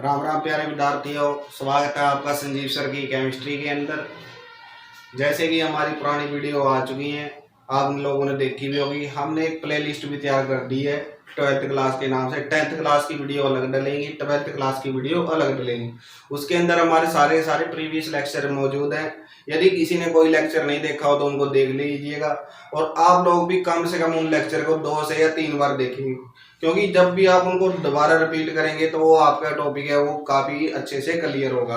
राम राम प्यारे विद्यार्थियों, स्वागत है आपका संजीव सर की केमिस्ट्री के अंदर। जैसे कि हमारी पुरानी वीडियो आ चुकी हैं, आप लोगों ने देखी भी होगी। हमने एक प्लेलिस्ट भी तैयार कर दी है 12th क्लास के नाम से। 10th क्लास की वीडियो अलग डलेंगी, 12th क्लास की वीडियो अलग डलेंगी। उसके अंदर हमारे सारे प्रीवियस लेक्चर मौजूद हैं। यदि किसी ने कोई लेक्चर नहीं देखा हो तो उनको देख लीजिएगा, और आप लोग भी कम से कम उन लेक्चर को 2 से या 3 बार देखेंगे, क्योंकि जब भी आप उनको दोबारा रिपीट करेंगे तो वो आपका टॉपिक है वो काफी अच्छे से क्लियर होगा।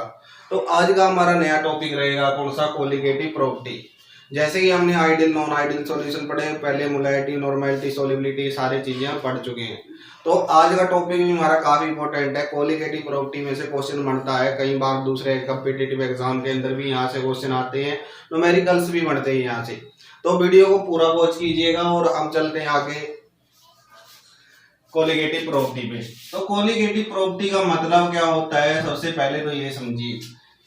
तो आज का हमारा नया टॉपिक रहेगा कौन सा? Colligative property. जैसे कि हमने आइडियल नॉन आइडियल सॉल्यूशन पढ़े, पहले मोलैलिटी, नॉर्मेलिटी, सॉल्युबिलिटी, सारी चीजें हम पढ़ चुके हैं। तो आज का टॉपिक भी हमारा काफी इंपॉर्टेंट है। कोलिगेटिव प्रॉपर्टी में से क्वेश्चन बनता है, कई बार दूसरे कॉम्पिटिटिव एग्जाम के अंदर भी यहाँ से क्वेश्चन आते हैं, न्यूमेरिकल्स भी बनते हैं यहाँ से। तो वीडियो को पूरा वॉच कीजिएगा और हम चलते हैं आगे कोलिगेटिव प्रॉपर्टी पे। तो कोलिगेटिव प्रॉपर्टी का मतलब क्या होता है? सबसे पहले तो ये समझिए,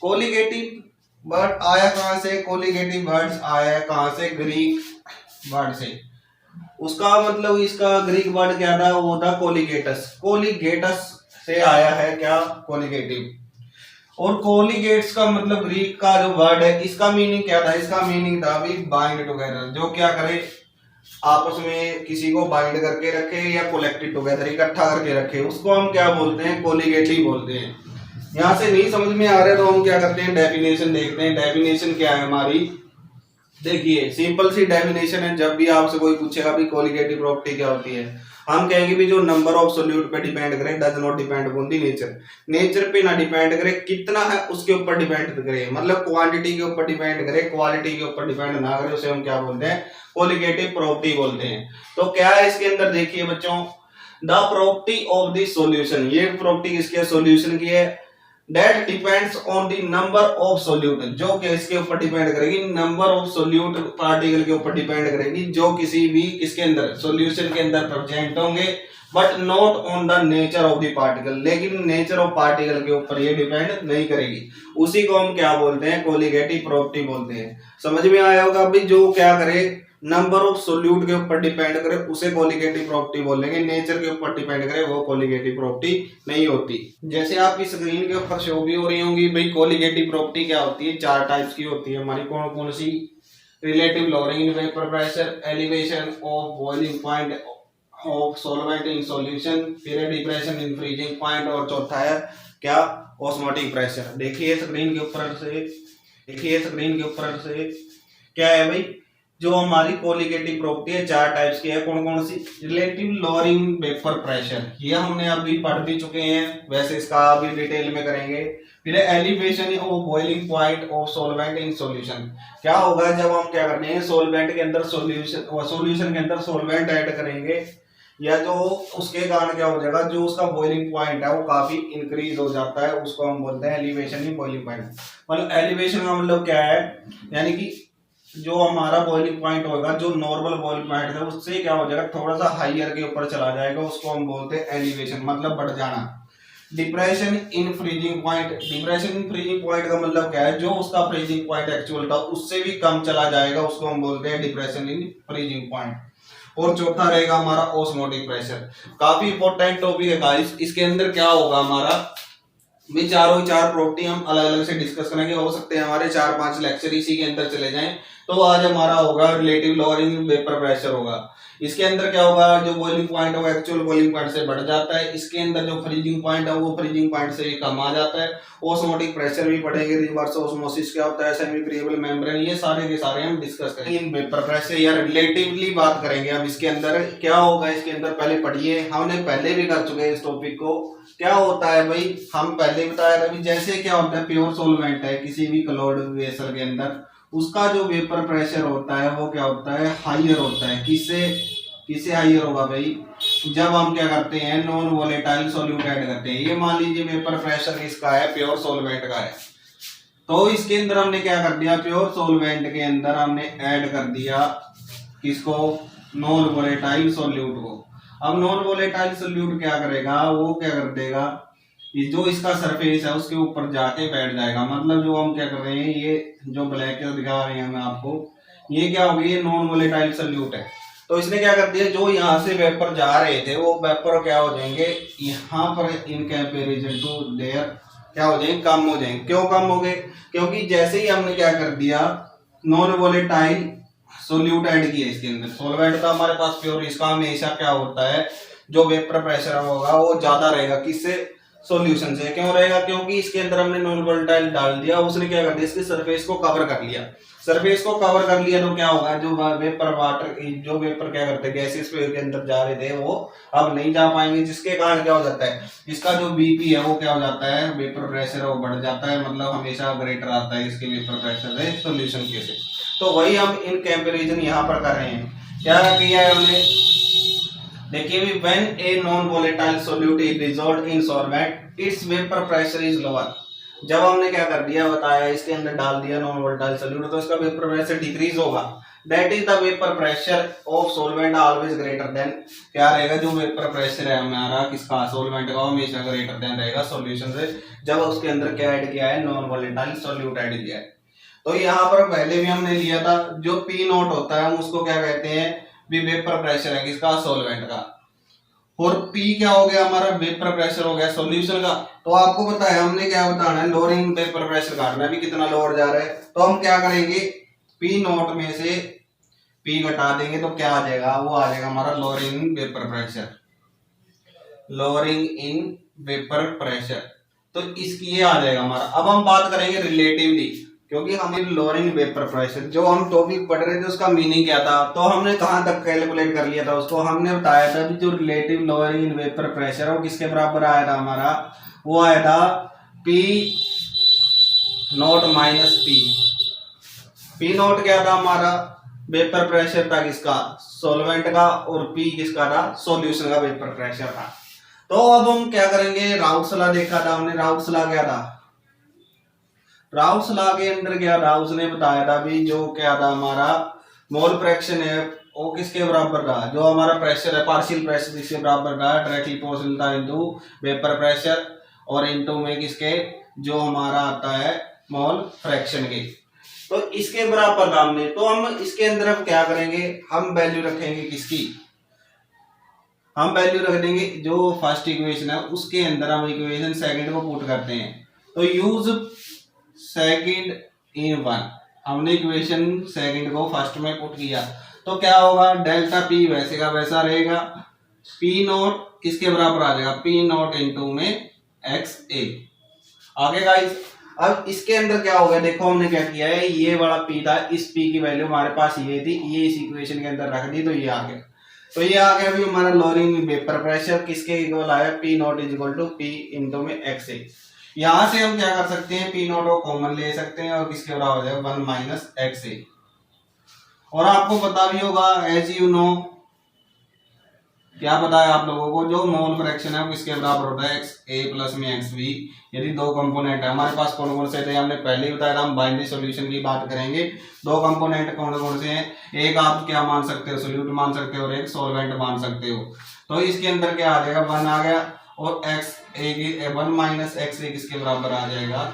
कोलिगेटिव वर्ड आया कहाँ से? कोलिगेटिव वर्ड्स आया कहाँ से? ग्रीक वर्ड से। उसका मतलब इसका ग्रीक वर्ड क्या था? वो था कोलिगेटस। कोलिगेटस से आया है क्या? कोलिगेटिव। और कोलिगेट्स का मतलब ग्रीक का जो वर्ड है, इसका मीनिंग क्या था? इसका मीनिंग था भी बाइंड टुगेदर, जो क्या करे, आपस में किसी को बाइंड करके रखे या कलेक्टेड टुगेदर, इकट्ठा करके रखे, उसको हम क्या बोलते हैं? कोलिगेटिव बोलते हैं। यहाँ से नहीं समझ में आ रहा है तो हम क्या करते हैं? डेफिनेशन देखते हैं। डेफिनेशन क्या है हमारी? देखिए, सिंपल सी डेफिनेशन है। जब भी आपसे कोई पूछेगा भी कोलिगेटिव प्रॉपर्टी क्या होती है, हम कहेंगे भी जो नंबर ऑफ सोल्यूट पे डिपेंड करे, does not depend on the nature. Nature पे ना डिपेंड करे, कितना है उसके ऊपर डिपेंड करे, मतलब क्वांटिटी के ऊपर डिपेंड करे, क्वालिटी के ऊपर डिपेंड ना करे, उसे हम क्या बोलते हैं? कोलिगेटिव प्रॉपर्टी बोलते हैं। तो क्या है इसके अंदर? देखिए बच्चों, the property of the solution, ये प्रॉपर्टी किसकी है? सॉल्यूशन की है। That depends on the number of solute, जो कि इसके ऊपर डिपेंड करेगी, नंबर ऑफ सोल्यूट पार्टिकल के ऊपर डिपेंड करेगी, जो किसी भी किसके अंदर? सॉल्यूशन के अंदर प्रेजेंट होंगे, but not on the nature of the particle. लेकिन नेचर ऑफ पार्टिकल के ऊपर ये डिपेंड नहीं करेगी। उसी को हम क्या बोलते हैं? कोलिगेटिव प्रॉपर्टी बोलते हैं। समझ में आया होगा अभी? जो क्या करे, नंबर ऑफ सोल्यूट के ऊपर डिपेंड करे, उसे कोलिगेटिव प्रॉपर्टी बोलेंगे। नेचर के ऊपर डिपेंड करे, वो कोलिगेटिव प्रॉपर्टी नहीं होती। जैसे आपकी स्क्रीन के ऊपर शो भी हो रही होंगी भाई, कोलिगेटिव प्रॉपर्टी क्या होती है? 4 टाइप्स की होती है हमारी। कौन कौन सी? Relative lowering in vapour pressure, elevation of boiling point of solvent in solution, फिर डिप्रेशन इन फ्रीजिंग पॉइंट, और चौथा है क्या? Osmotic pressure. देखिए स्क्रीन के ऊपर से क्या है भाई? जो हमारी कोलिगेटिव प्रॉपर्टी है 4 टाइप्स की है। कौन कौन सी? रिलेटिव लॉरिंग वेपर प्रेशर, ये हमने अभी पढ़ भी चुके हैं, वैसे इसका अभी डिटेल में करेंगे। फिर elevation of boiling point of solvent in solution, क्या होगा जब हम क्या करते हैं? सॉल्वेंट के अंदर सॉल्यूशन के अंदर सॉल्वेंट ऐड करेंगे, या जो उसके कारण क्या हो जाएगा, जो उसका बॉइलिंग पॉइंट है वो काफी इंक्रीज हो जाता है, उसको हम बोलते हैं एलिवेशन इन बॉइलिंग पॉइंट। मतलब एलिवेशन का मतलब क्या है? यानी कि जो हमारा बॉइलिंग पॉइंट होगा, जो नॉर्मल बॉइलिंग पॉइंट है उससे क्या हो जाएगा, थोड़ा सा हाइयर के ऊपर चला जाएगा, उसको हम बोलते हैं एलिवेशन, मतलब बढ़ जाना। Depression in freezing point, depression in freezing point का मतलब क्या है? जो उसका फ्रीजिंग पॉइंट एक्चुअल था उससे भी कम चला जाएगा, उसको हम बोलते हैं डिप्रेशन इन फ्रीजिंग पॉइंट। और चौथा रहेगा हमारा ऑस्मोटिक प्रेशर। काफी इंपॉर्टेंट टॉपिक है गाइस। इसके अंदर क्या होगा हमारा भी, चारों 4 प्रॉपर्टी हम अलग अलग से डिस्कस करेंगे। हो सकते हैं हमारे 4-5 लेक्चर इसी के अंदर चले जाएं। तो आज हमारा होगा रिलेटिव लॉरिंग वेपर प्रेशर होगा। इसके अंदर क्या होगा? जो बॉइलिंग पॉइंट है वो एक्चुअल बॉइलिंग पॉइंट से बढ़ जाता है। इसके अंदर जो फ्रीजिंग पॉइंट है वो फ्रीजिंग पॉइंट से भी कम आ जाता है। ऑस्मोटिक प्रेशर भी पढ़ेंगे। रिवर्स ऑस्मोसिस क्या होता है? सेमी क्रिएबल मेम्ब्रेन, ये सारे के सारे हम डिस्कस करेंगे। इन वेपर प्रेशर या रिलेटिवली बात करेंगे। अब इसके अंदर क्या होगा? इसके अंदर पहले पढ़िए, हमने पहले भी कर चुके हैं इस टॉपिक को। क्या होता है भाई? हम पहले बताया था, जैसे क्या होता है, प्योर सोलवेंट है किसी भी क्लोर्ड वेसल के अंदर, उसका जो वेपर प्रेशर होता है वो क्या होता है? हाइयर होता है। किससे हाइयर होगा भाई? जब हम क्या करते हैं? नॉन वोलेटाइल सॉल्यूट ऐड करते हैं। ये मान लीजिए वेपर प्रेशर किसका है? प्योर सोलवेंट का है। तो इसके अंदर हमने क्या कर दिया? प्योर सोलवेंट के अंदर हमने ऐड कर दिया किसको? नॉन वोलेटाइल सॉल्यूट को। अब नॉन वोलेटाइल सॉल्यूट क्या करेगा? वो क्या कर देगा, ये जो इसका सरफेस है उसके ऊपर जाके बैठ जाएगा। मतलब जो हम क्या कर रहे हैं, ये जो ब्लैक दिखा रहे हैं हम आपको, ये क्या होगी? ये नॉन वोलेटाइल सॉल्यूट है। तो इसने क्या कर दिया, जो यहाँ से वेपर जा रहे थे वो वेपर क्या हो जाएंगे यहाँ पर इन कंपैरिजन टू देयर क्या हो जाएंगे, कम हो जाएंगे। क्यों कम हो गए, क्योंकि जैसे ही हमने क्या कर दिया नॉन वोलेटाइल सोल्यूट ऐड किया इसके अंदर, सॉल्वेंट का हमारे पास प्योर, इसका हमेशा क्या होता है जो वेपर प्रेशर होगा वो ज्यादा रहेगा किससे, सॉल्यूशन से। क्यों रहेगा, क्योंकि इसके अंदर हमने नॉन वोलेटाइल डाल दिया, उसने क्या कर दिया इसके सरफेस को कवर कर लिया। सरफेस को कवर कर लिया तो क्या होगा, जो वेपर वाटर जो वेपर क्या करते हैं गैसेस के अंदर जा रहे थे वो अब नहीं जा पाएंगे, जिसके कारण क्या हो जाता है इसका जो बीपी है वो क्या हो जाता है, वेपर प्रेशर वो बढ़ जाता है, मतलब हमेशा ग्रेटर आता है इसके वेपर प्रेशर है सोल्यूशन के से। तो वही हम इन कंपैरिजन यहाँ पर कर रहे हैं। क्या किया है हमने, देखिए भी when a non-volatile solute is dissolved in solvent its vapor pressure is lower। जब हमने क्या कर दिया बताया इसके अंदर डाल दिया नॉन वोलेटाइल सोल्यूट तो इसका वेपर प्रेशर डिक्रीज होगा। That is the vapour pressure of solvent always greater than, क्या रहेगा जो वेपर प्रेशर है हमारा किसका, सोलवेंट का, हमेशा ग्रेटर देन रहेगा सॉल्यूशन से, जब उसके अंदर क्या ऐड किया है नॉन वोलेटाइल सोल्यूट ऐड किया है। तो यहाँ पर पहले भी हमने लिया था जो पी नोट होता है हम उसको क्या कहते हैं भी वेपर प्रेशर है किसका, सॉल्वेंट का, और P क्या हो गया हमारा वेपर प्रेशर हो गया सॉल्यूशन का। तो आपको बताया हमने क्या बताना है, लोअरिंग वेपर प्रेशर काटना है, भी कितना लोअर जा रहा है। तो हम क्या करेंगे P नोट में से P घटा देंगे तो क्या आ जाएगा, वो आ जाएगा हमारा lowering vapour pressure, lowering in vapour pressure. तो इसकी ये आ जाएगा हमारा। अब हम बात करेंगे रिलेटिवली, क्योंकि हमें लोअरिंग वेपर प्रेशर जो हम टॉपिक पढ़ रहे थे उसका मीनिंग क्या था, तो हमने कहां तक कैलकुलेट कर लिया था उसको, हमने बताया था कि जो relative lowering in vapour pressure वो किसके बराबर आया था हमारा, वो आया था P note minus P note क्या था हमारा, वेपर प्रेशर था किसका, सॉल्वेंट का, और P किसका था, सॉल्यूशन का वेपर प्रेशर था। तो अब हम क्या करेंगे, राउट्स लॉ देखा था हमने, राउट्स लॉ क्या था, राउट्स लॉ के अंदर क्या था उसने बताया था भी जो क्या था हमारा मोल फ्रैक्शन है वो किसके बराबर रहा, जो हमारा प्रेशर है पार्शियल प्रेशर किसके बराबर रहा, डायरेक्टली प्रोपोर्शनल था इनटू वेपर प्रेशर, और इनटू में किसके जो हमारा आता है मोल फ्रैक्शन के, तो इसके बराबर था हमने। तो हम इसके अंदर अब क्या करेंगे, हम वैल्यू रखेंगे किसकी, हम वैल्यू रख देंगे जो फर्स्ट इक्वेशन है उसके अंदर हम इक्वेशन सेकंड को पुट करते हैं। तो यूज सेकंड इन वन, हमने इक्वेशन सेकंड को फर्स्ट में पुट किया तो क्या होगा, डेल्टा पी वैसे का वैसा रहेगा, पी नोट किसके बराबर आ जाएगा, पी नोट इनटू में एक्स ए। आगे गाइस अब इसके अंदर क्या हो गया, देखो हमने क्या किया है, ये वाला पी था, इस पी की वैल्यू हमारे पास ये थी, ये इस इक्वेशन के अंदर रख दी तो ये आ गया। तो ये आ गया भी हमारा लोअरिंग वेपर प्रेशर किसके इक्वल आया, P naught is equal to P into में एक्स ए। यहां से हम क्या कर सकते हैं, पी नोट को कॉमन ले सकते हैं और किसके बराबर हो जाएगा 1 माइनस एक्स ए। और आपको पता भी होगा एज यू नो, क्या पता है आप लोगों को, जो मोल फ्रैक्शन है वो किसके बराबर होता है, एक्स ए प्लस में एक्स बी। यदि दो कंपोनेंट है हमारे पास, कौन कौन से थे हमने पहले ही बताया था, हम बाइनरी सॉल्यूशन की बात करेंगे। दो कंपोनेंट कौन कौन से हैं, एक आप क्या मान सकते हो सोल्यूट मान सकते हो और एक सॉल्वेंट मान सकते हो। तो इसके अंदर क्या आ जाएगा 1 आ गया, और एक्स ए की 1 माइनस एक्स ए किसके बराबर आ जाएगा,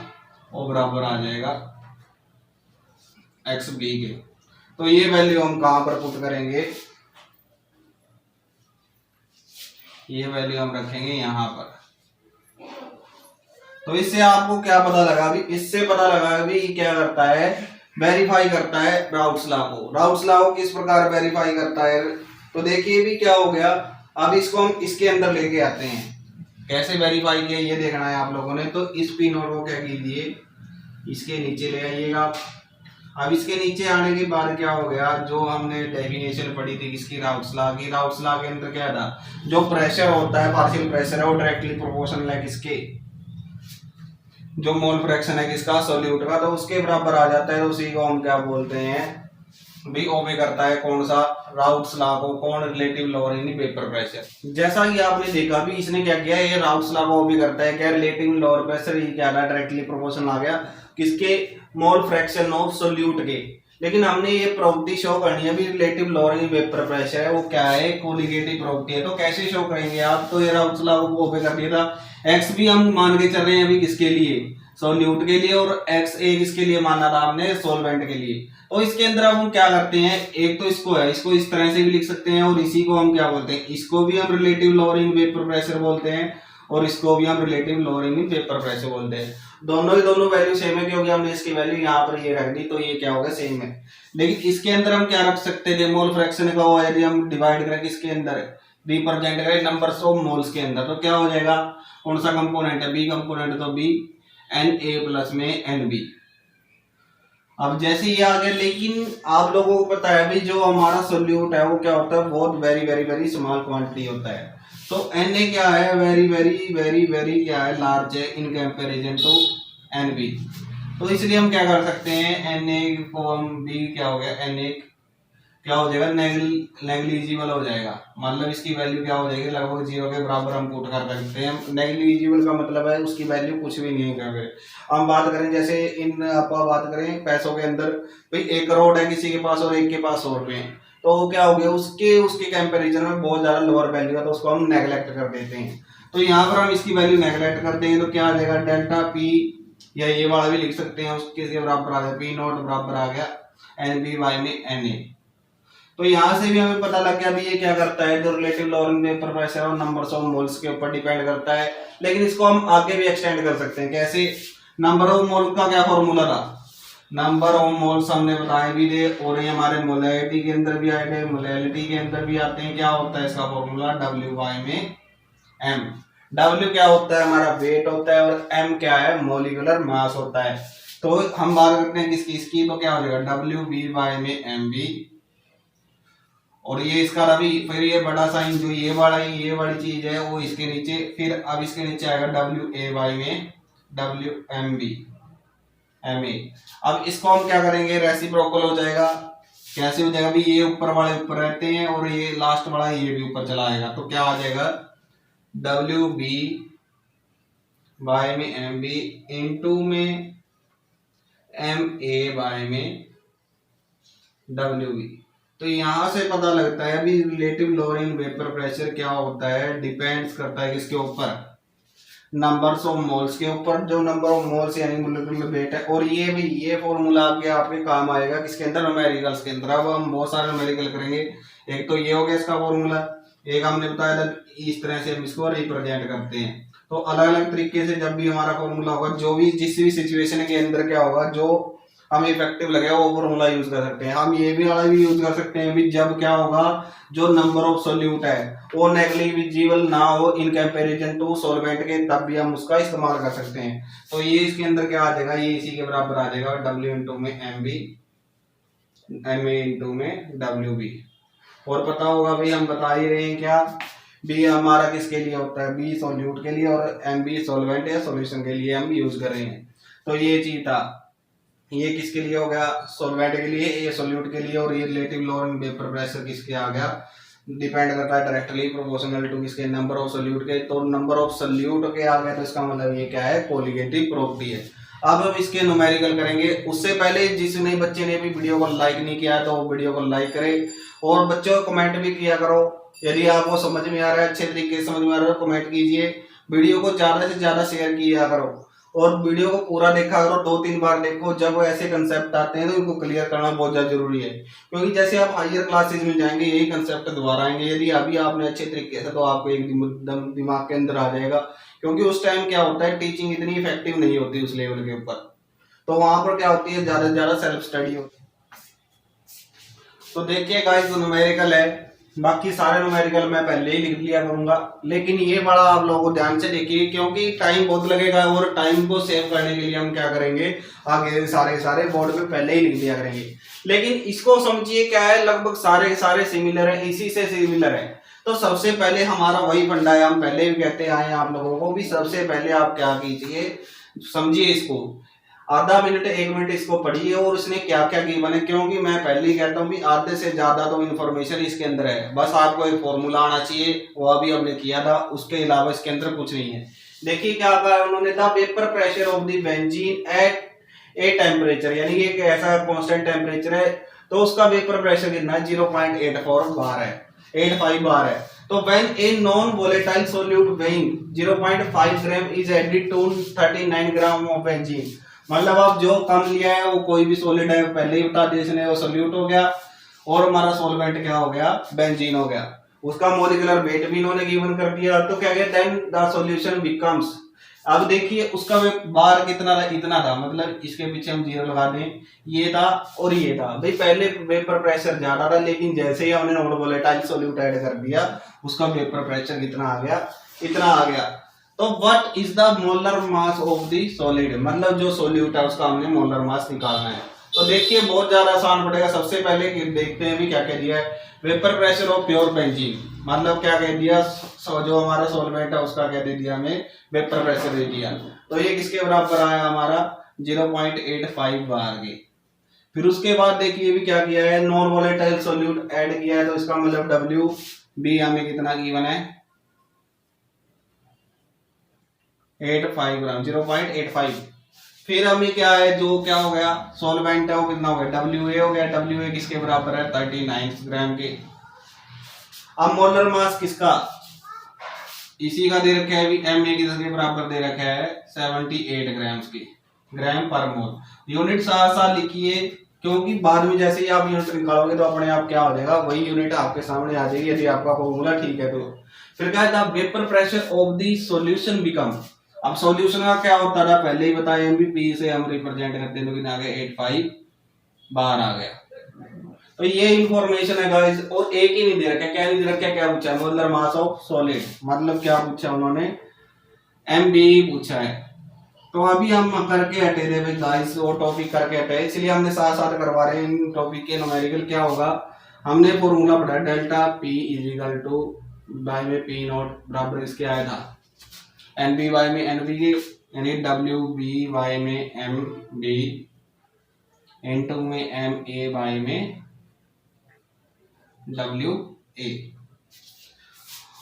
वो बराबर आ जाएगा एक्स बी के। तो ये वैल्यू हम कहां पर पुट करेंगे, ये वैल्यू हम रखेंगे यहां पर। तो इससे आपको क्या पता लगा भी, इससे पता लगा भी क्या करता है, वेरीफाई करता है राउट्स लॉ को। राउट्स लॉ को किस प्रकार वेरीफाई करता है, तो देखिए भी क्या हो गया, अब इसको हम इसके अंदर लेके आते हैं, कैसे वेरीफाई किया ये देखना है आप लोगों ने। तो इस पी नोट को क्या कीजिए, इसके नीचे ले आइएगा। अब इसके नीचे आने के बाद क्या हो गया, जो हमने डेफिनेशन पढ़ी थी किसकी, राउट्स लॉ की। राउट्स लॉ के अंदर क्या था, जो प्रेशर होता है पार्शियल प्रेशर है वो डायरेक्टली प्रोपोर्शनल है किसके, जो मोल फ्रैक्शन है किसका, सॉल्यूट का, तो उसके बराबर आ जाता है। तो उसी को हम क्या बोलते हैं भी, ओबे करता है कौन सा, राउट्स लॉ को, कौन, रिलेटिव लोअरिंग वेपर प्रेशर। जैसा कि आपने देखा भी इसने क्या किया, ये राउट्स लॉ को ओबे करता है, क्या रिलेटिव लोअर प्रेशर, ये क्या है डायरेक्टली प्रोपोर्शनल आ गया किसके, मोल फ्रैक्शन ऑफ सोल्यूट के। लेकिन हमने ये प्रॉपर्टी शो करनी है भी, रिलेटिव लोअरिंग वेपर प्रेशर है वो क्या है, कोलिगेटिव प्रॉपर्टी है। तो कैसे शो करेंगे आप, तो ये राउट्स लॉ को ओबे कर दिया था। एक्स भी हम मान के चल रहे हैं अभी किसके लिए, सोल्यूट के लिए, और एक्स ए किसके लिए माना था हमने, सोलवेंट के लिए। तो इसके अंदर अब हम क्या करते हैं, एक तो इसको है, इसको इस तरह से भी लिख सकते हैं, और इसी को हम क्या बोलते हैं, इसको भी हम रिलेटिव लोअरिंग वेपर प्रेशर बोलते हैं, और इसको भी हम रिलेटिव लोअरिंग वेपर प्रेशर बोलते हैं। दोनों वैल्यू सेम है, क्योंकि हमने इसकी वैल्यू यहाँ पर ये रख दी, तो ये क्या होगा, सेम है। लेकिन इसके अंदर हम क्या रख सकते थे, मोल फ्रैक्शन का हुआ, यदि हम डिवाइड करें किसके अंदर, रिप्रेजेंट करें नंबर्स ऑफ मोल्स के अंदर, तो क्या हो जाएगा, कौन सा कंपोनेंट है, बी कंपोनेंट, तो बी एन ए प्लस में एन बी। अब जैसे ये आ गया, लेकिन आप लोगों को पता है भी जो हमारा सोल्यूट है वो क्या होता है, बहुत very very very small quantity होता है। तो एन ए क्या है, वेरी वेरी वेरी वेरी क्या है, लार्ज है in comparison to N B. तो इसलिए हम क्या कर सकते हैं, एन ए को हम बी क्या हो गया, एन ए क्या हो जाएगा, नेग्लिजिबल हो जाएगा, मतलब इसकी वैल्यू क्या हो जाएगी, लगभग 0 के बराबर हम पुट कर सकते हैं। नेग्लिजिबल का मतलब है उसकी वैल्यू कुछ भी नहीं है। हम बात करें जैसे इन आप बात करें पैसों के अंदर, भाई 1 करोड़ है किसी के पास और एक के पास 100 रुपए हैं, तो क्या हो गया, उसके कंपैरिजन में बहुत ज्यादा लोअर वैल्यू है, तो उसको हम नेग्लेक्ट कर देते हैं। तो यहाँ पर हम इसकी वैल्यू नेग्लेक्ट कर देंगे, तो क्या आ जाएगा, डेल्टा पी, या ये वाला भी लिख सकते हैं, उसके बराबर आ गया पी नॉट बराबर आ गया एन बी बाई में एन ए। तो यहाँ से भी हमें पता लग गया भी ये क्या करता है, जो रिलेटिव लोअरिंग वेपर प्रेशर और नंबर्स ऑफ मोल्स के ऊपर डिपेंड करता है। लेकिन इसको हम आगे भी एक्सटेंड कर सकते हैं, कैसे, नंबर ऑफ मोल का क्या फॉर्मूला था, नंबर ऑफ मोल्स हमने बताए भी थे, और ये हमारे मोलैलिटी के अंदर भी आए थे, मोलैलिटी के अंदर भी आते हैं। क्या होता है इसका फॉर्मूला, डब्ल्यू बाई में एम। डब्ल्यू क्या होता है, हमारा वेट होता है, और एम क्या है, मोलिकुलर मास होता है। तो हम बात करते हैं किसकी, इसकी, तो क्या हो जाएगा, डब्ल्यू बी बाई में एम बी, और ये इसका अभी फिर ये बड़ा साइन जो ये वाली चीज है वो इसके नीचे, फिर अब इसके नीचे आएगा डब्ल्यू ए वाई में W M B M A. अब इसको हम क्या करेंगे, रेसिप्रोकल हो जाएगा। कैसे हो जाएगा भी, ये ऊपर वाले ऊपर रहते हैं और ये लास्ट वाला ये भी ऊपर चला आएगा, तो क्या आ जाएगा, डब्ल्यू बी बाई में एम बी इंटू में एम ए बाई में डब्ल्यू बी। तो यहां से पता लगता है अभी रिलेटिव लोअरिंग वेपर प्रेशर क्या होता है, डिपेंड्स करता है किसके ऊपर, नंबर्स ऑफ मोल्स के ऊपर, जो नंबर ऑफ मोल्स यानी मोलिक्यूलर वेट है। और ये भी ये फॉर्मूला आपके काम आएगा किसके अंदर, न्यूमेरिकल्स के अंदर। अब हम बहुत सारे न्यूमेरिकल करेंगे, एक तो ये हो गया इसका फॉर्मूला, एक हमने बताया था इस तरह से हम इसको रिप्रेजेंट करते हैं। तो अलग अलग तरीके से जब भी हमारा फॉर्मूला होगा, जो भी जिस भी सिचुएशन के अंदर क्या होगा, जो हम इफेक्टिव लगे वो फॉर्मूला यूज कर सकते हैं। हम ये भी वाला भी यूज कर सकते हैं भी, जब क्या होगा, जो नंबर ऑफ सोल्यूट है वो नेग्लिजिबल ना हो इन कंपैरिजन टू सॉल्वेंट के, तब भी हम उसका इस्तेमाल कर सकते हैं। तो ये इसके अंदर क्या आ जाएगा, ये इसी के बराबर आ जाएगा, डब्ल्यू इंटू में M B, M A into में डब्ल्यू बी। और पता होगा भाई, हम बता ही रहे हैं क्या, बी हमारा किसके लिए होता है, बी सोल्यूट के लिए, और एम बी सॉल्वेंट या सॉल्यूशन के लिए हम यूज कर रहे हैं। तो ये चीज था, ये किसके लिए हो गया, सॉल्वेंट के लिए, ये सोल्यूट के लिए। और ये रिलेटिव लोअरिंग वेपर प्रेशर किसके आ गया, डिपेंड करता है डायरेक्टली प्रोपोर्शनल टू किसके, नंबर ऑफ सोल्यूट के। तो नंबर ऑफ सोल्यूट के आ गया, तो इसका मतलब ये क्या है, कोलिगेटिव प्रॉपर्टी है। अब हम इसके न्यूमेरिकल करेंगे। उससे पहले जिसने बच्चे ने भी वीडियो को लाइक नहीं किया है तो वो वीडियो को लाइक करे, और बच्चों को कमेंट भी किया करो। यदि आपको समझ में आ रहा है, अच्छे तरीके से समझ में आ रहा है, कमेंट कीजिए। वीडियो को ज्यादा से ज्यादा शेयर किया करो, और वीडियो को पूरा देखा करो, 2-3 बार देखो। जब ऐसे कंसेप्ट आते हैं तो इनको क्लियर करना बहुत ज्यादा जरूरी है, क्योंकि जैसे आप हायर क्लासेज में जाएंगे यही कंसेप्ट दोबारा आएंगे। यदि अभी आपने अच्छे तरीके से, तो आपको एकदम दिमाग के अंदर आ जाएगा, क्योंकि उस टाइम क्या होता है, टीचिंग इतनी इफेक्टिव नहीं होती उस लेवल के ऊपर। तो वहां पर क्या होती है, ज्यादा से ज्यादा सेल्फ स्टडी होती है। तो देखिए गाइस, जो न्यूमेरिकल है, बाकी सारे न्यूमेरिकल मैं पहले ही लिख लिया करूंगा, लेकिन ये बड़ा आप लोगों को ध्यान से देखिए, क्योंकि टाइम बहुत लगेगा, और टाइम को सेव करने के लिए हम क्या करेंगे, आगे सारे बोर्ड पे पहले ही लिख दिया करेंगे। लेकिन इसको समझिए क्या है, लगभग सारे सिमिलर है, इसी से सिमिलर है। तो सबसे पहले हमारा वही फंडा है, हम पहले भी कहते आए हैं आप लोगों को भी, सबसे पहले आप क्या कीजिए, समझिए इसको, आधा मिनट 1 मिनट इसको पढ़िए, और उसने क्या क्या गिवन है। क्योंकि मैं पहले ही कहता हूँ भी आधे से ज्यादा तो इन्फॉर्मेशन इसके अंदर है, बस आपको एक फॉर्मूला आना चाहिए, वो अभी हमने किया था, उसके अलावा इसके अंदर कुछ नहीं है। देखिए क्या कहा उन्होंने था, vapour pressure of the benzene at a temperature, यानी कि एक ऐसा कांस्टेंट टेम्परेचर है, तो उसका वेपर प्रेशर कितना है, 0.84 बार है, 85 बार है। तो when a non volatile solute weighing 0.5 gram is added to 39 gram of benzene, मतलब अब जो कम लिया है वो कोई भी सॉलिड है, पहले ही बता दिया इसने, वो सोल्यूट हो गया और हमारा सॉल्वेंट क्या हो गया, बेंजीन हो गया। उसका मॉलिक्यूलर वेट भी इन्होंने गिवन कर दिया। तो क्या गया, देन द सॉल्यूशन बिकम्स, अब देखिए उसका बार कितना था, इतना था, मतलब इसके पीछे हम जीरो लगा दें, ये था और ये था। भाई पहले वेपर प्रेशर ज्यादा था, लेकिन जैसे ही हमने नॉन वोलेटाइल सॉल्यूट ऐड कर दिया उसका वेपर प्रेशर कितना आ गया, इतना आ गया। तो what is the molar mass of the solid, मतलब जो सॉल्यूट है उसका हमने मोलर मास निकालना है। तो देखिए बहुत ज्यादा आसान पड़ेगा। सबसे पहले देखते हैं भी क्या कह दिया है, vapour pressure of pure benzene, मतलब क्या कह दिया, जो हमारा सॉल्वेंट है उसका कह दे दिया हमें वेपर प्रेशर दे दिया। तो ये किसके बराबर आया हमारा 0.85 बार के। फिर उसके बाद देखिए भी क्या किया है, नॉन वोलेटाइल सॉल्यूट ऐड किया है, तो इसका मतलब डब्ल्यू बी हमें कितना गिवन है 85 ग्राम, 0.85। फिर हमें क्या है, जो क्या हो गया सॉल्वेंट है वो कितना हो गया, डब्ल्यू ए हो गया, डब्ल्यू ए किसके बराबर है 39 ग्राम के। अब मोलर मास किसका, इसी का दे रखा है भी, एम ए किसके बराबर दे रखा है 78 ग्राम्स की, ग्राम पर मोल। यूनिट साथ साथ लिखिए, क्योंकि बाद में जैसे ही आप यूनिट निकालोगे तो अपने आप क्या हो जाएगा, वही यूनिट आपके सामने आ जाएगी यदि आपका फॉर्मूला ठीक है तो। फिर क्या था, vapour pressure of the solution become, अब सॉल्यूशन का क्या होता था पहले ही बताया, एमबीपी से हम रिप्रेजेंट करते हैं, तो कितना आ गया 85 बार आ गया। तो ये इंफॉर्मेशन है गाइस, और एक ही नहीं दे रखा, क्या नहीं दे रखा, क्या पूछा है, मोलर मास ऑफ सॉलिड, मतलब क्या पूछा उन्होंने, एमबी पूछा है। तो अभी हम करके हटे थे भाई गाइस, वो टॉपिक करके हटे, इसलिए हमने साथ साथ करवा रहे हैं इन टॉपिक के। न्यूमेरिकल क्या होगा, हमने फॉर्मूला पढ़ा delta P equal to by में पी नॉट बराबर इसके आया था एन बी वाई में एन बी के, यानी डब्ल्यू बी वाई में एम बी इनटू में एम ए वाई में डब्ल्यू ए।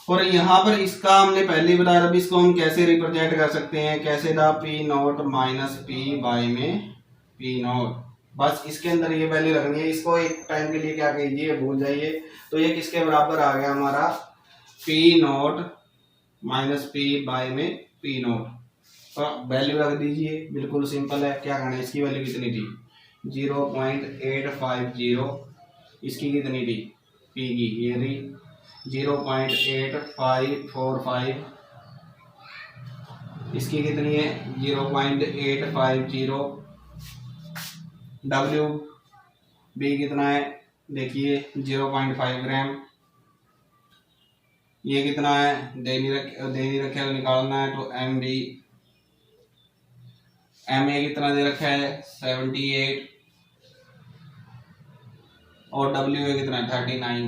और यहाँ पर इसका हमने पहले ही बताया था, इसको हम कैसे रिप्रेजेंट कर सकते हैं, कैसे था P not minus P by में पी नॉट, बस इसके अंदर ये वैल्यू रखनी है, इसको एक टाइम के लिए क्या कीजिए भूल जाइए। तो ये किसके बराबर आ गया हमारा P not minus P by में पी नॉट, तो वैल्यू रख दीजिए, बिल्कुल सिंपल है। क्या करना है, इसकी वैल्यू कितनी थी 0.850, इसकी कितनी थी पी की, ये रही 0.8545, इसकी कितनी है 0.850, डब्ल्यू बी कितना है देखिए 0.5 ग्राम, ये कितना है दे नहीं रखे तो निकालना है। तो एम बी एम ए कितना दे रखा है 78 और डब्ल्यू ए कितना है 39।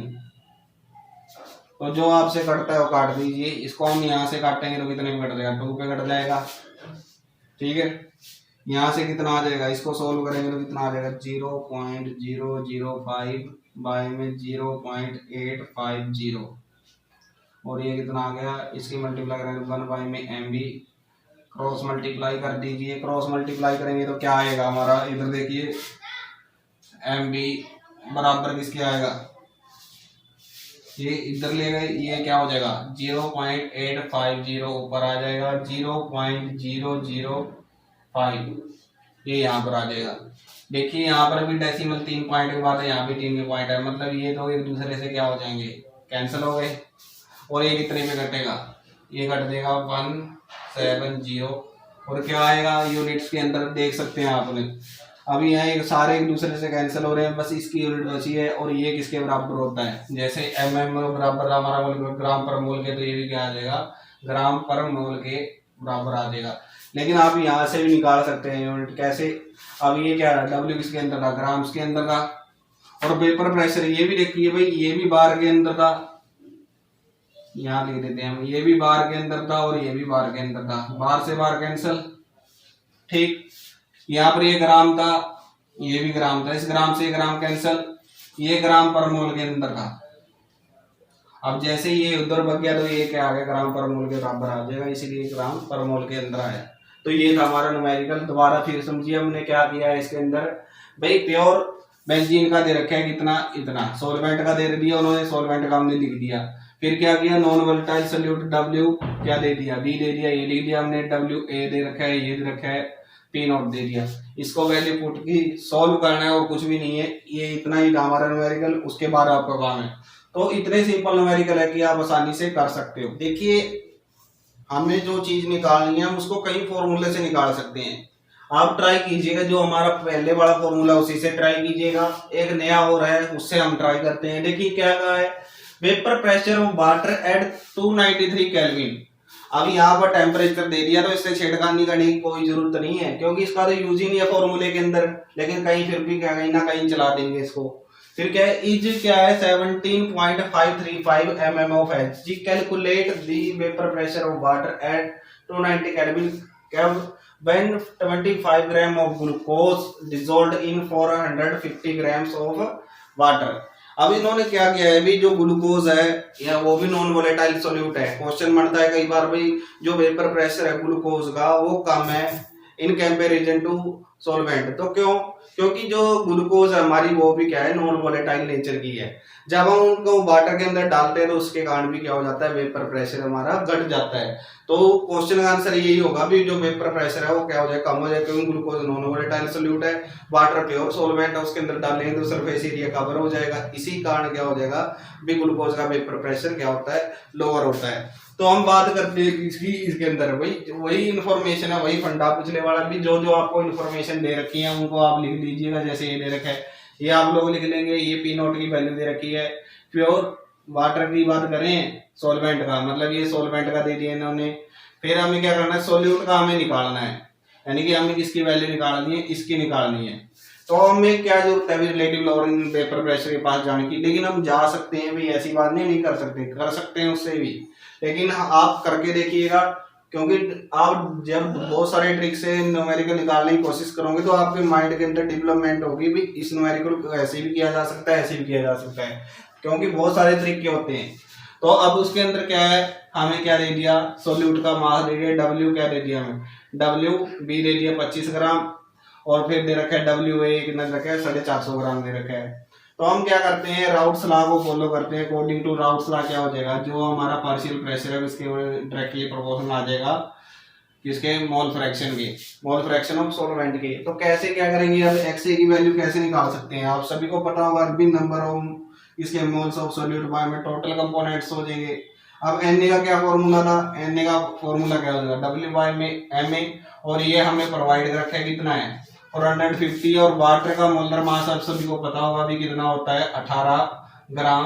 तो जो आपसे कटता है वो काट दीजिए, इसको हम यहाँ से काटेंगे तो कितने में कट जाएगा 2 पे कट जाएगा, ठीक है। यहाँ से कितना आ जाएगा, इसको सोल्व करेंगे तो कितना आ जाएगा 0.005 बाय में 0.850, और ये कितना आ गया, इसकी मल्टीप्लाई करेंगे 1 बाय में एम बी, क्रॉस मल्टीप्लाई कर दीजिए, क्रॉस मल्टीप्लाई करेंगे तो क्या आएगा हमारा, इधर देखिए एम बी बराबर किसके आएगा, ये इधर ले गए, ये क्या हो जाएगा 0.850 ऊपर आ जाएगा 0.005, ये यहाँ पर आ जाएगा। देखिए यहाँ पर भी डेसिमल 3 पॉइंट के बाद है, यहाँ भी 3 पॉइंट है, मतलब ये तो एक दूसरे से क्या हो जाएंगे, कैंसिल हो गए। और ये कितने में कटेगा, ये कट देगा 170, और क्या आएगा यूनिट्स के अंदर देख सकते हैं आपने, अभी यहाँ एक सारे एक दूसरे से कैंसिल हो रहे हैं, बस इसकी यूनिट बची है। और ये किसके बराबर होता है, जैसे एम एम बराबर हमारा ग्राम पर मोल के, तो ये भी क्या आ जाएगा ग्राम पर मोल के बराबर आ जाएगा। लेकिन आप यहाँ से भी निकाल सकते हैं यूनिट, कैसे, अब ये क्या है डब्ल्यू किसके अंदर था, ग्राम्स के अंदर था, और वेपर प्रेशर ये भी देखिए भाई, ये भी बार के अंदर था, यहाँ लिख देते हैं हम, ये भी बार के अंदर था और ये भी बार के अंदर था, बार से बार कैंसिल, ठीक। यहाँ पर ये ग्राम था, ये भी ग्राम था, इस ग्राम से ग्राम कैंसिल, ये ग्राम पर मोल के अंदर था। अब जैसे ये उधर बच गया तो ये क्या आ गया ग्राम पर मोल के बराबर आ जाएगा, इसीलिए ग्राम पर मोल के अंदर आया। तो ये था हमारा न्यूमेरिकल। दोबारा फिर समझिए हमने क्या किया है इसके अंदर, भाई प्योर बेंजीन का दे रखा है कितना, इतना, सॉल्वेंट का दे दिया उन्होंने, सॉल्वेंट का हमने लिख दिया, फिर क्या किया, नॉन वोलेटाइल सोल्यूट W क्या दे दिया, B दे दिया, ये लिख दिया हमने, W A दे रखा है, ये दे रखा है, P नॉट दे दिया। इसको वैल्यू पुट की सॉल्व करना है और कुछ भी नहीं है, ये इतना ही था हमारा न्यूमेरिकल, उसके बाद आपका काम है। तो इतने सिंपल न्यूमेरिकल है कि आप आसानी से कर सकते हो। देखिए हमें जो चीज निकालनी है हम उसको कई फॉर्मूले से निकाल सकते हैं, आप ट्राई कीजिएगा, जो हमारा पहले वाला फॉर्मूला उसी से ट्राई कीजिएगा, एक नया और है उससे हम ट्राई करते हैं। देखिए क्या कहा है, vapour pressure of water at 293 kelvin. अब यहाँ पर टेम्परेचर दे दिया तो इससे छेड़खानी करने की कोई जरूरत नहीं है, क्योंकि इसका तो यूज ही नहीं है फॉर्मूले के अंदर, लेकिन कहीं फिर भी क्या कहीं ना कहीं चला देंगे इसको। फिर क्या है, इज क्या है 17.535 mm of Hg, calculate the vapour pressure of water at 290 kelvin when 25 gram of glucose dissolved in 450 grams of water। अब इन्होंने क्या किया है, भी जो ग्लूकोज है या वो भी नॉन वोलेटाइल सोल्यूट है। क्वेश्चन बनता है कई बार भाई जो वेपर प्रेशर है ग्लूकोज का वो कम है इन कंपैरिजन टू सॉल्वेंट, तो क्यों, क्योंकि जो ग्लूकोज है हमारी वो भी क्या है नॉन वोलेटाइल नेचर की है। जब हम उनको वाटर के अंदर डालते हैं तो उसके कारण भी क्या हो जाता है, वेपर प्रेशर हमारा घट जाता है। तो क्वेश्चन का आंसर यही होगा भी जो वेपर प्रेशर है वो क्या हो जाए, कम हो जाए, क्योंकि ग्लूकोज नॉन वोलेटाइल सोल्यूट है, वाटर प्योर सॉल्वेंट है, उसके अंदर डालेंगे तो सरफेस एरिया कवर हो जाएगा, इसी कारण क्या हो जाएगा भी ग्लूकोज का वेपर प्रेशर क्या होता है, लोअर होता है। तो हम बात करते हैं इसकी, इसके अंदर वही इन्फॉर्मेशन है, वही फंडा पिछले वाला भी, जो जो आपको इन्फॉर्मेशन दे रखी है उनको आप लिख लीजिएगा। जैसे ये दे रखा है ये आप लोग लिख लेंगे, ये पी नॉट की वैल्यू दे रखी है। प्योर वाटर की बात करें सॉल्वेंट का, मतलब ये सॉल्वेंट का दे दिया इन्होंने। फिर हमें क्या करना है, सोल्यूट का हमें निकालना है, यानी कि हमें किसकी वैल्यू निकालनी है, इसकी निकालनी है। तो हमें क्या जरूरत है रिलेटिव लोअरिंग वेपर प्रेशर के पास जाने की, लेकिन हम जा सकते हैं भी, ऐसी बात नहीं कर सकते, कर सकते हैं उससे भी, लेकिन आप करके देखिएगा, क्योंकि आप जब बहुत सारे ट्रिक से न्यूमेरिकल निकालने की कोशिश करोगे तो आपके माइंड के अंदर डेवलपमेंट होगी भी, इस न्यूमेरिकल को ऐसे भी किया जा सकता है, ऐसे भी किया जा सकता है, क्योंकि बहुत सारे तरीके के होते हैं। तो अब उसके अंदर क्या है, हमें क्या दे दिया, सोल्यूट का मास दे दिया, W क्या दे दिया हमें, B दे दिया 25 ग्राम, और फिर दे रखा है WA कितना दे रखा है 450 ग्राम दे रखा है। तो हम क्या करते हैं, राउट्स लॉ को फॉलो करते हैं। अकॉर्डिंग टू राउट्स लॉ क्या हो जाएगा, जो हमारा पार्शियल प्रेशर है उसके डायरेक्टली प्रोपोर्शनल आ जाएगा किसके, मोल फ्रैक्शन के, मोल फ्रैक्शन ऑफ सॉल्वेंट के। तो कैसे क्या करेंगे, अब XA की वैल्यू कैसे निकाल सकते हैं, आप सभी को पता होगा, भी नंबर ऑफ इसके मोल्स ऑफ सोल्यूट बाय में टोटल कंपोनेंट्स हो जाएंगे। अब Na का क्या फॉर्मूला था, Na का फॉर्मूला क्या होगा, W बाय में Ma, और ये हमें प्रोवाइड कर रखा है कितना है 450, और वाटर का मोलर मास आप सभी को पता होगा भी कितना होता है 18 ग्राम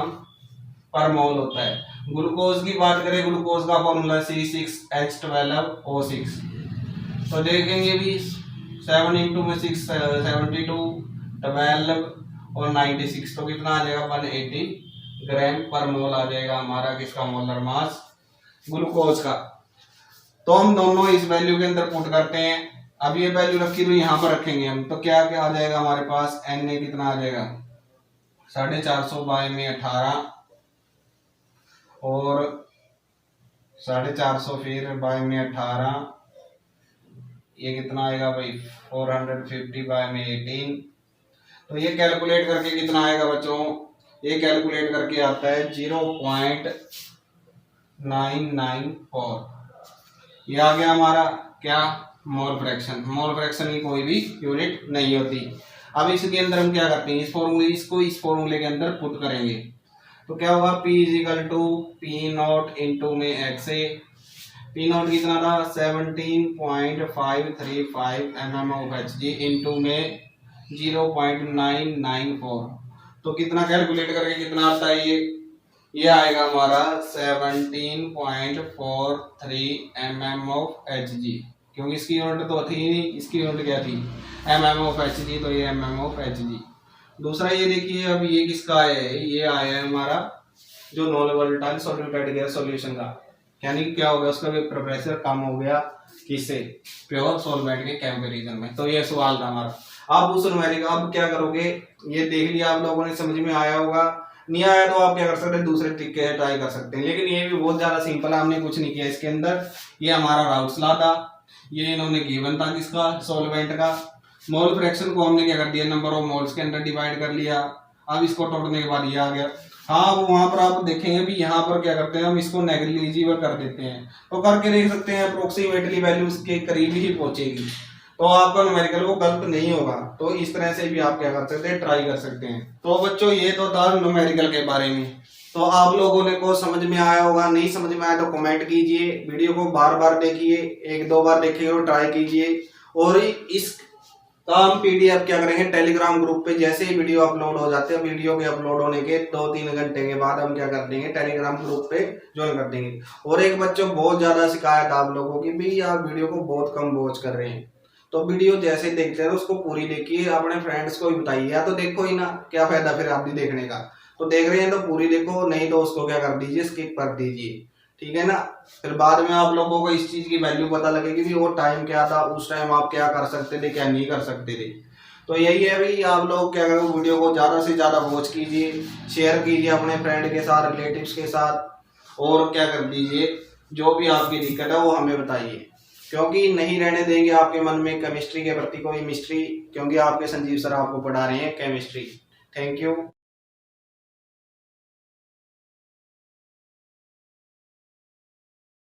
पर मोल होता है। ग्लूकोज की बात करें, ग्लूकोज का फॉर्मूला C6H12O6, तो देखेंगे भी 7 इंटू में 6 72 12 और 96, तो कितना आ जाएगा 180 ग्राम पर मोल आ जाएगा हमारा किसका, मोलर मास ग्लूकोज का। तो हम दोनों इस वैल्यू के अंदर पुट करते हैं। अब ये वैल्यू रखी हुई यहाँ पर रखेंगे हम, तो क्या क्या आ जाएगा हमारे पास, Na कितना आ जाएगा 450 बाय में 18 और 450 फिर बाय में 18, ये कितना आएगा भाई 450 बाय में 18। तो ये कैलकुलेट करके कितना आएगा बच्चों, ये कैलकुलेट करके आता है 0.994। ये आ गया हमारा क्या, मोल फ्रैक्शन। मोल फ्रैक्शन की कोई भी यूनिट नहीं होती। अब इसके अंदर हम क्या करते हैं, इस फॉर्मूले के अंदर पुट करेंगे, तो क्या होगा P equal to P naught into में XA। P नॉट कितना था 17.535 mm ऑफ Hg इंटू में 0.994, तो कितना कैलकुलेट करके कितना आता है, ये आएगा हमारा 17.43 mm ऑफ Hg, क्योंकि इसकी यूनिट तो थी नहीं, इसकी यूनिट क्या थी mm ऑफ Hg, तो ये mm ऑफ Hg। दूसरा ये देखिए, अब ये किसका है, ये आया है हमारा जो नॉन वोलेटाइल सॉल्यूटेड गैस सॉल्यूशन का, यानी क्या हो गया उसका वेपर प्रेशर कम हो गया किससे, प्योर सॉल्वेंट के कंपैरिजन में। तो ये सवाल था हमारा। आप उस न्यूमेरिकल अब क्या करोगे, ये देख लिया आप लोगों ने, समझ में आया होगा, नहीं आया तो आप क्या कर सकते हैं, दूसरे तरीके ट्राई कर सकते हैं, लेकिन ये भी बहुत ज्यादा सिंपल है, हमने कुछ नहीं किया इसके अंदर। ये हमारा राउट्स लॉ था, ये इन्होंने गिवन था किसका, सॉल्वेंट का। मोल फ्रैक्शन को हमने क्या कर दिया, नंबर ऑफ मोल्स के अंदर डिवाइड कर लिया। अब इसको तोड़ने के बाद ये आ गया, हाँ वो वहां पर आप देखेंगे भी यहाँ पर क्या करते हैं हम इसको नेग्लिजिबल कर देते हैं, तो करके देख सकते हैं अप्रोक्सीमेटली वैल्यू उसके करीब ही पहुंचेगी, तो आपका न्यूमेरिकल वो गलत नहीं होगा। तो इस तरह से भी आप क्या कर सकते हैं, ट्राई कर सकते हैं। तो बच्चों ये तो था न्यूमेरिकल के बारे में। तो आप लोगों ने को समझ में आया होगा, नहीं समझ में आया तो कमेंट कीजिए, वीडियो को बार बार देखिए, एक दो बार देखिए और ट्राई कीजिए। और इस का हम पीडीएफ क्या करेंगे, टेलीग्राम ग्रुप पे जैसे ही वीडियो अपलोड हो जाते हैं, वीडियो के अपलोड होने के 2-3 घंटे के बाद हम क्या कर देंगे, टेलीग्राम ग्रुप पे ज्वाइन कर देंगे। और एक बच्चों बहुत ज्यादा शिकायत आप लोगों की भी, आप वीडियो को बहुत कम वॉच कर रहे हैं, तो वीडियो जैसे देखते हैं उसको पूरी देखिए, अपने फ्रेंड्स को भी बताइए, या तो देखो ही ना, क्या फायदा फिर आप भी देखने का। तो देख रहे हैं तो पूरी देखो, नहीं तो उसको क्या कर दीजिए, स्किप कर दीजिए, ठीक है ना। फिर बाद में आप लोगों को इस चीज की वैल्यू पता लगेगी कि वो टाइम क्या था, उस टाइम आप क्या कर सकते थे, क्या नहीं कर सकते थे। तो यही है भाई, आप लोग क्या करो, वीडियो को ज्यादा से ज्यादा वॉच कीजिए, शेयर कीजिए अपने फ्रेंड के साथ, रिलेटिव्स के साथ, और क्या कर दीजिए, जो भी आपकी दिक्कत है वो हमें बताइए, क्योंकि नहीं रहने देंगे आपके मन में केमिस्ट्री के प्रति कोई मिस्ट्री, क्योंकि आपके संजीव सर आपको पढ़ा रहे हैं केमिस्ट्री। Thank you.